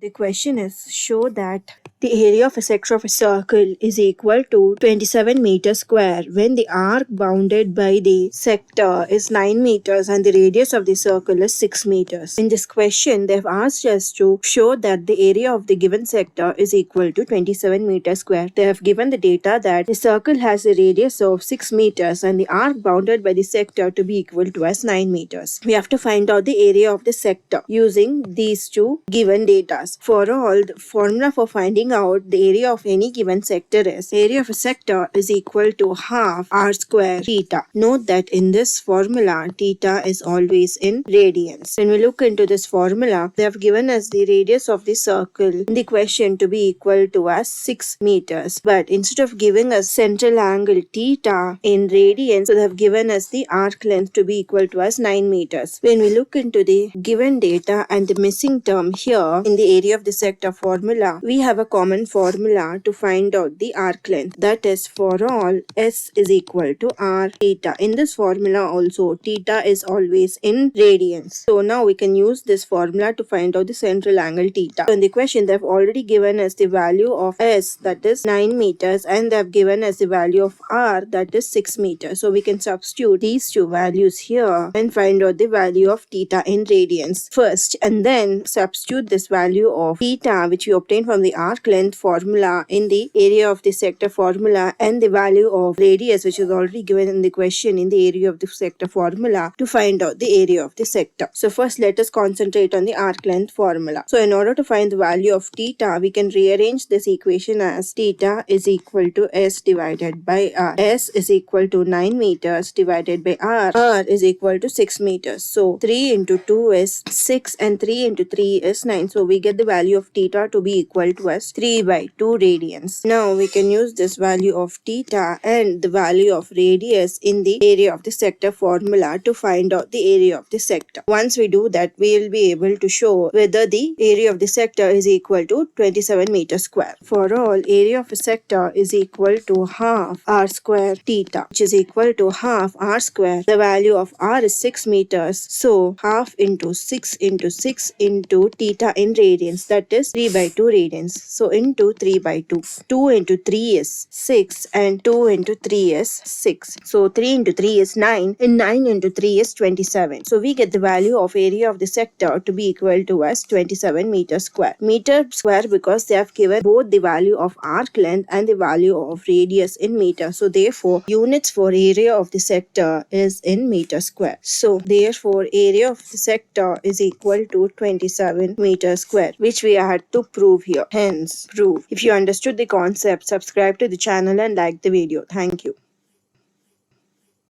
The question is, show that the area of a sector of a circle is equal to 27 meters square when the arc bounded by the sector is 9 meters and the radius of the circle is 6 meters. In this question, they have asked us to show that the area of the given sector is equal to 27 meters square. They have given the data that the circle has a radius of 6 meters and the arc bounded by the sector to be equal to as 9 meters. We have to find out the area of the sector using these two given data. For all, the formula for finding out the area of any given sector is area of a sector is equal to half r square theta. Note that in this formula, theta is always in radians. When we look into this formula, they have given us the radius of the circle in the question to be equal to as 6 meters. But instead of giving us central angle theta in radians, so they have given us the arc length to be equal to as 9 meters. When we look into the given data and the missing term here in the area of the sector formula, we have a common formula to find out the arc length. That is, for all, S is equal to R theta. In this formula also, theta is always in radians. So now we can use this formula to find out the central angle theta. So in the question, they have already given us the value of S, that is 9 meters, and they have given us the value of R, that is 6 meters. So we can substitute these two values here and find out the value of theta in radians first, and then substitute this value of theta which we obtained from the arc length formula in the area of the sector formula and the value of radius which is already given in the question in the area of the sector formula to find out the area of the sector. So first let us concentrate on the arc length formula. So in order to find the value of theta, we can rearrange this equation as theta is equal to S divided by R. S is equal to 9 meters divided by R. R is equal to 6 meters. So 3 into 2 is 6 and 3 into 3 is 9. So we get the value of theta to be equal to as 3 by 2 radians. Now we can use this value of theta and the value of radius in the area of the sector formula to find out the area of the sector. Once we do that, we will be able to show whether the area of the sector is equal to 27 meters square. For all, area of a sector is equal to half r square theta, which is equal to half r square. The value of r is 6 meters. So half into 6 into 6 into theta in radians, that is 3 by 2 radians. So into 3 by 2. 2 into 3 is 6 and 2 into 3 is 6. So 3 into 3 is 9 and 9 into 3 is 27. So we get the value of area of the sector to be equal to as 27 meters square. Meter square because they have given both the value of arc length and the value of radius in meter. So therefore, units for area of the sector is in meter square. So therefore, area of the sector is equal to 27 meters square, which we had to prove here. Hence, prove. If you understood the concept, subscribe to the channel and like the video. Thank you.